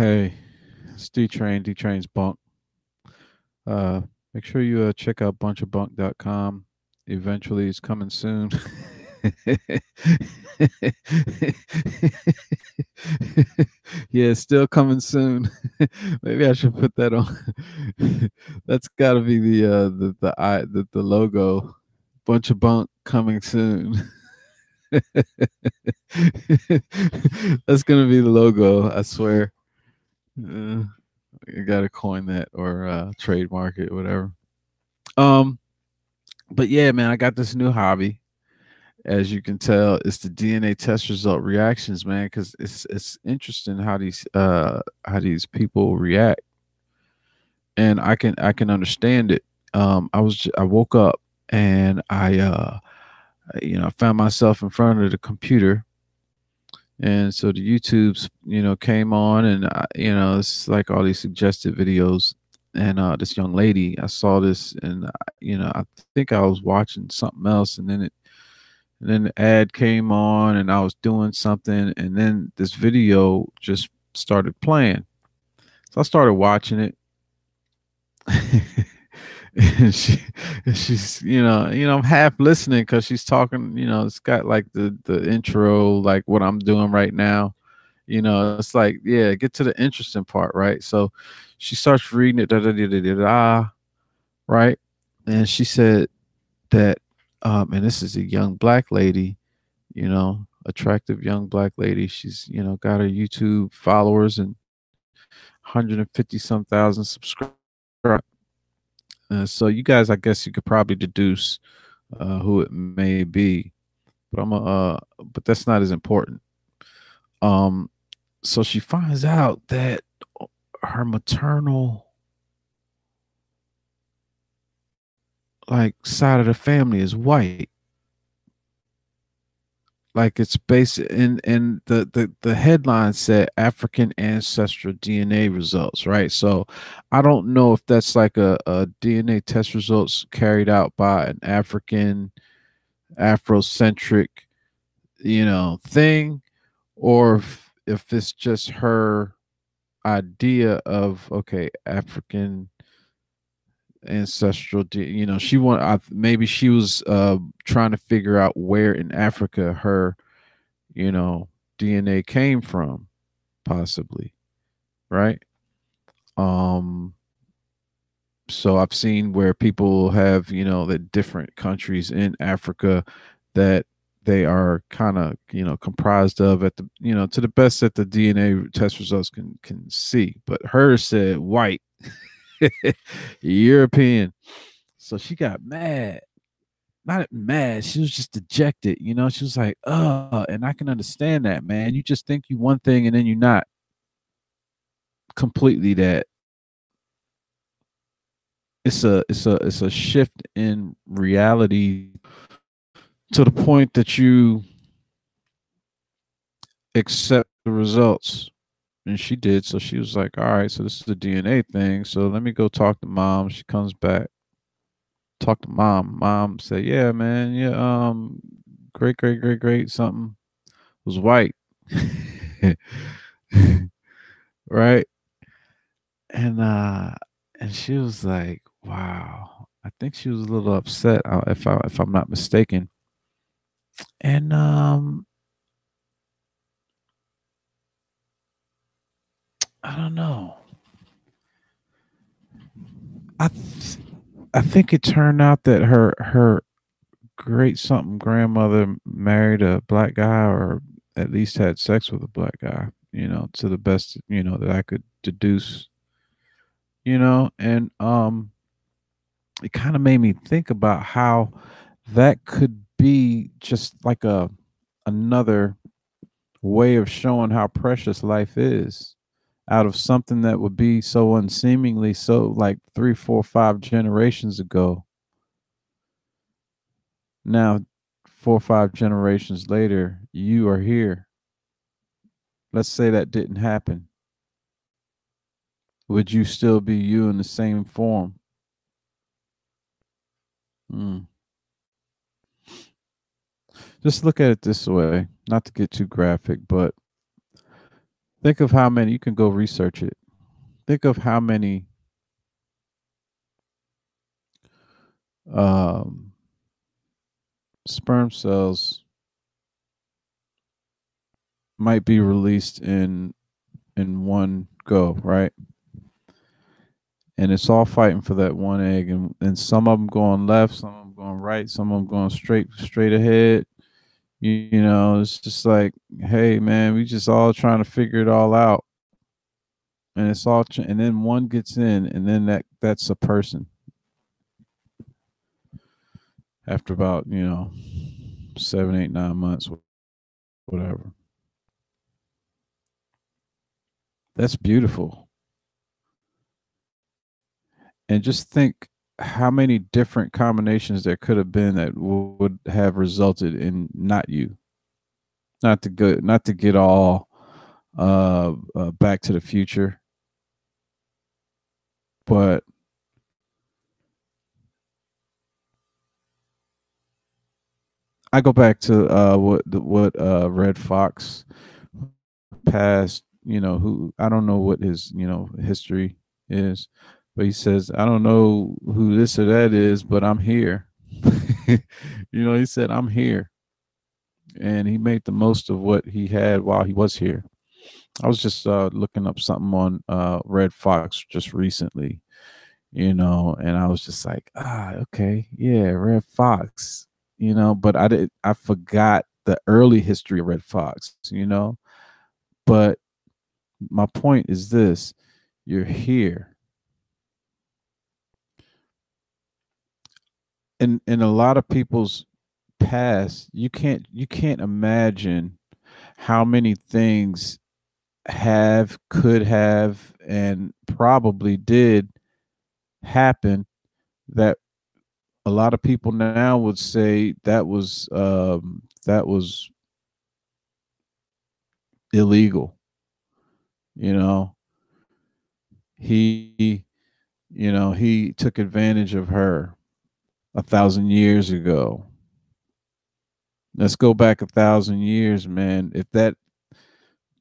Hey, it's D-Train, D-Train's Bunk. Uh, Make sure you check out bunchofbunk.com. Eventually, it's coming soon. Yeah, it's still coming soon. Maybe I should put that on. That's got to be the logo. Bunch of bunk coming soon. That's gonna be the logo, I swear. Uh, you gotta coin that or trademark it, whatever. Um, but yeah, man, I got this new hobby. As you can tell, it's the DNA test result reactions, man, because it's interesting how these people react, and I can understand it. I woke up and I found myself in front of the computer, and so the YouTubes came on, and it's like all these suggested videos, and this young lady, I saw this, and I think I was watching something else, and then the ad came on, and I was doing something, and then this video just started playing. So I started watching it. And she's I'm half listening because she's talking. It's got like the intro, like what I'm doing right now. It's like, yeah, get to the interesting part, right? So she starts reading it, da da da da da, da, right? And she said that, and this is a young black lady, attractive young black lady. She's, got her YouTube followers and 150 some thousand subscribers. So you guys, I guess you could probably deduce who it may be, but that's not as important. Um, so she finds out that her maternal like side of the family is white. Like it's based in the headline said African ancestral DNA results, right? So I don't know if that's like a DNA test results carried out by an African Afrocentric, thing, or if it's just her idea of, okay, African ancestral she maybe she was trying to figure out where in Africa her you know DNA came from, possibly, right? um so I've seen where people have, the different countries in Africa that they are kind of, comprised of, at the, to the best that the DNA test results can see, but hers said white. European. So she got mad. Not mad, she was just dejected. She was like, and I can understand that, man. You just think you one thing and then you're not completely that. It's a shift in reality to the point that you accept the results. And she did. So she was like, all right, so this is a DNA thing. So let me go talk to mom. She comes back, talk to mom. Mom said, yeah, man, yeah, great, great, great, great, something was white. Right? And she was like, wow. I think she was a little upset, if I'm not mistaken. And I don't know. I th- I think it turned out that her great something grandmother married a black guy, or at least had sex with a black guy, to the best, that I could deduce, and it kind of made me think about how that could be just like another way of showing how precious life is, out of something that would be so unseemingly, so like 3, 4, 5 generations ago. Now, 4 or 5 generations later, you are here. Let's say that didn't happen. Would you still be you in the same form? Mm. Just look at it this way, not to get too graphic, but Think of how many, you can go research it. Think of how many um, sperm cells might be released in one go, right? And it's all fighting for that one egg, and some of them going left, some of them going right, some of them going straight ahead. You know, it's just like, hey man, we just all trying to figure it all out, and it's all, and then one gets in, and then that's a person after about 7, 8, 9 months, whatever. That's beautiful. And just think how many different combinations there could have been that would have resulted in not you. Not to get all Back to the Future, but I go back to what Red Fox passed. Who, I don't know what his history is, but he says, I don't know who this or that is, but I'm here. He said, I'm here, and he made the most of what he had while he was here. I was just looking up something on Red Fox just recently, and I was just like, okay, yeah, Red Fox, but I forgot the early history of Red Fox. But my point is this: you're here, in a lot of people's past, you can't imagine how many things could have, and probably did happen, that a lot of people now would say that was illegal. You know, he he took advantage of her 1,000 years ago. Let's go back 1,000 years, man. If that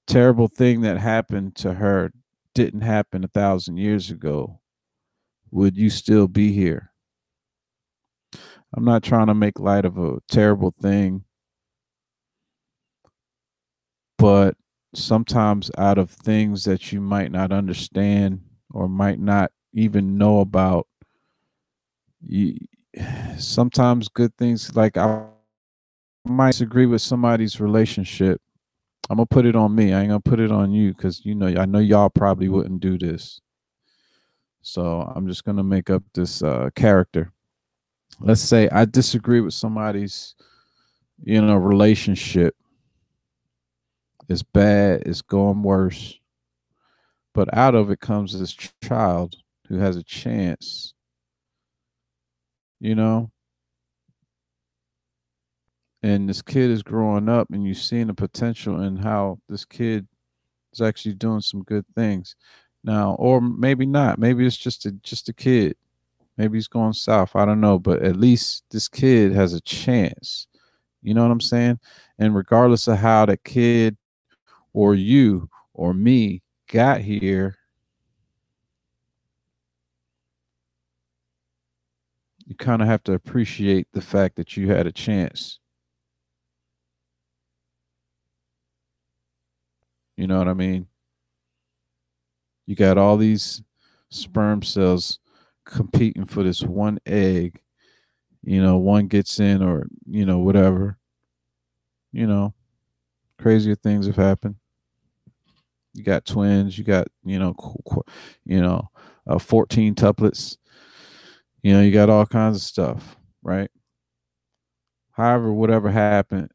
terrible thing that happened to her didn't happen 1,000 years ago, would you still be here? I'm not trying to make light of a terrible thing, but sometimes out of things that you might not understand or might not even know about, you sometimes good things, like I might disagree with somebody's relationship. I'm gonna put it on me. I ain't gonna put it on you, because I know y'all probably wouldn't do this. So I'm just gonna make up this character. Let's say I disagree with somebody's relationship. It's bad. It's going worse. But out of it comes this child who has a chance, you know, and this kid is growing up, and you're seeing the potential in how this kid is actually doing some good things now, or maybe not. Maybe it's just a kid. Maybe he's going south. I don't know, but at least this kid has a chance. You know what I'm saying? And regardless of how that kid or you or me got here, you kind of have to appreciate the fact that you had a chance. You know what I mean? You got all these sperm cells competing for this one egg. One gets in, or whatever. You know, crazier things have happened. You got twins. You got 14 tuplets. You got all kinds of stuff, right? However, whatever happened,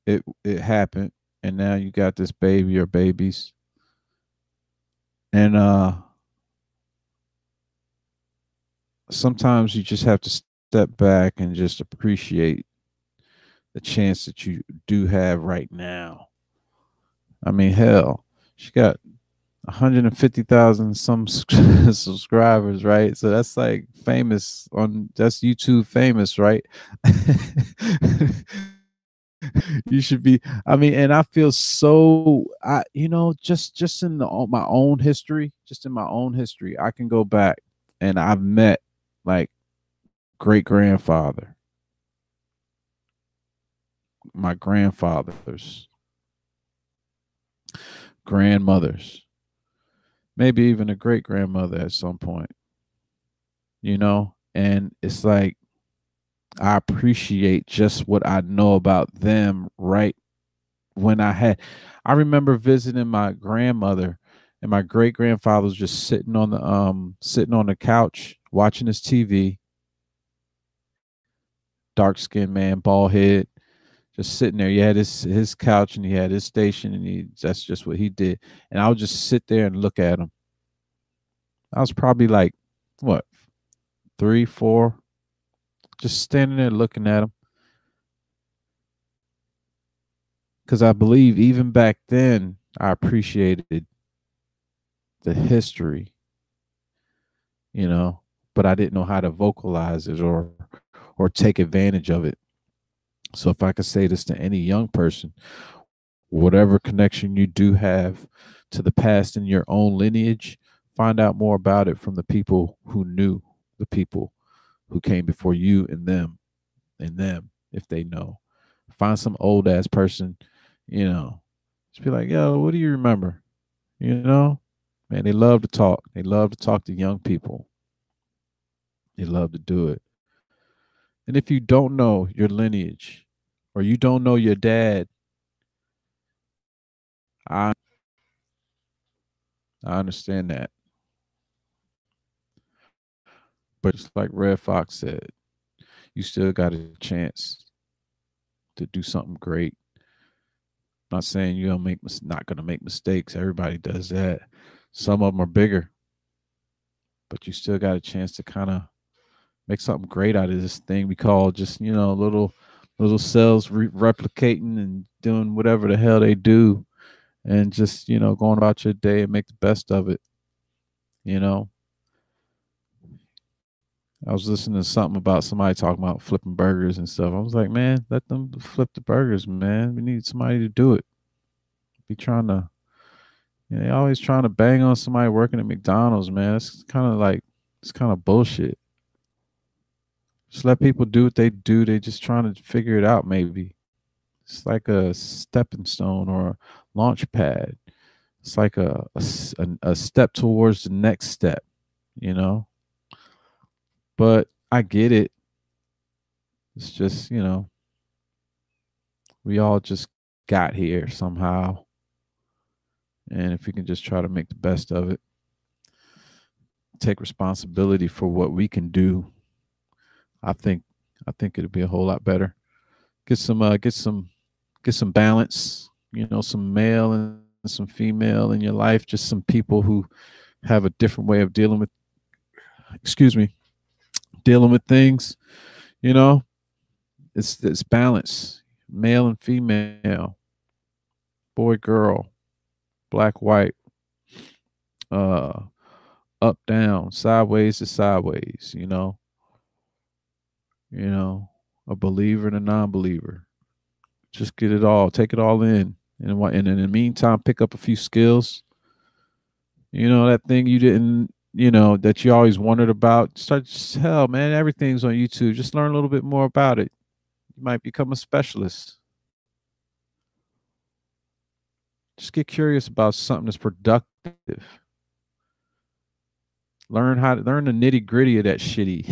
it happened, and now you got this baby or babies, and sometimes you just have to step back and just appreciate the chance that you do have right now. I mean, hell, she got 150,000 some subscribers, right? So that's like famous, that's YouTube famous, right? You should be. I mean, and I feel so. Just in my own history, just in my own history, I can go back and I've met like great grandfather, my grandfathers, grandmothers, maybe even a great grandmother at some point. And it's like I appreciate just what I know about them right when I remember visiting my grandmother and my great grandfather was just sitting on the couch watching his TV, dark skinned man, bald head, just sitting there. He had his couch and he had his station and that's just what he did. And I would just sit there and look at him. I was probably like what, 3, 4, just standing there looking at him. Because I believe even back then I appreciated the history, you know, but I didn't know how to vocalize it or take advantage of it. So if I could say this to any young person, whatever connection you do have to the past in your own lineage, find out more about it from the people who knew the people who came before you and them if they know. Find some old ass person, you know, just be like, yo, what do you remember? You know, man, they love to talk. They love to talk to young people. They love to do it. And if you don't know your lineage or you don't know your dad, I I understand that. But just like Red Fox said, you still got a chance to do something great. I'm not saying you're not gonna make mistakes. Everybody does that. Some of them are bigger, but you still got a chance to kind of make something great out of this thing we call just little cells replicating and doing whatever the hell they do, and just going about your day and make the best of it. You know, I was listening to something about somebody talking about flipping burgers and stuff. I was like, man, let them flip the burgers, man. We need somebody to do it. Be trying to, they always trying to bang on somebody working at McDonald's, man. It's kind of bullshit. Just let people do what they do. They just trying to figure it out, maybe. It's like a stepping stone or a launch pad. It's like a step towards the next step, you know? But I get it. It's just, we all just got here somehow. And if we can just try to make the best of it, take responsibility for what we can do, I think I think it'll be a whole lot better. Get some get some balance, some male and some female in your life, just some people who have a different way of excuse me, dealing with things, you know. It's balance, male and female, boy, girl, black, white, uh, up, down, sideways to sideways, you know, a believer and a non-believer. Just get it all, take it all in, and in the meantime, pick up a few skills. That thing you didn't, that you always wondered about. Hell, man, everything's on YouTube. Just learn a little bit more about it. You might become a specialist. Just get curious about something that's productive. Learn the nitty gritty of that shitty.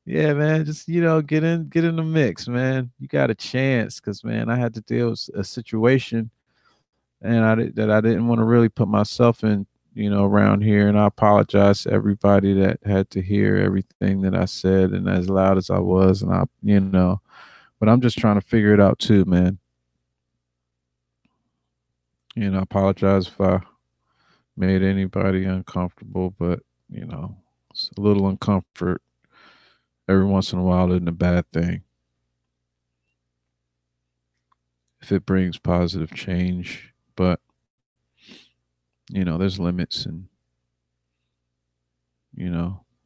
Yeah, man. Just get in the mix, man. You got a chance, because man, I had to deal with a situation, and that I didn't want to really put myself in, around here. And I apologize to everybody that had to hear everything that I said and as loud as I was, and but I'm just trying to figure it out too, man. I apologize if I made anybody uncomfortable, but it's a little uncomfort every once in a while isn't a bad thing if it brings positive change. But there's limits, and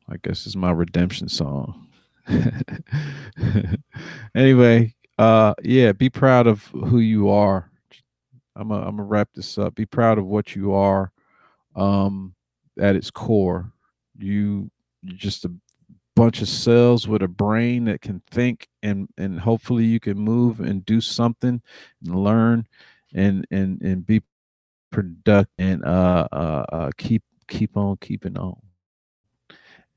I guess it's my redemption song. Anyway, yeah, be proud of who you are. I'm gonna wrap this up. Be proud of what you are. At its core, you're just a bunch of cells with a brain that can think, and hopefully you can move and do something and learn and be productive and keep on keeping on.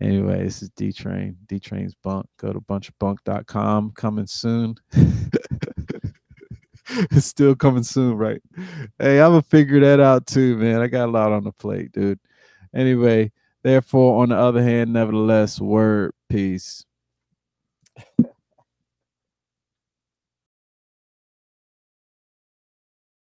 Anyway, this is D Train. D Train's Bunk. Go to bunchofbunk.com. Coming soon. It's still coming soon, right? Hey, I'm gonna figure that out too, man. I got a lot on the plate, dude. Anyway, therefore, on the other hand, nevertheless, word, peace.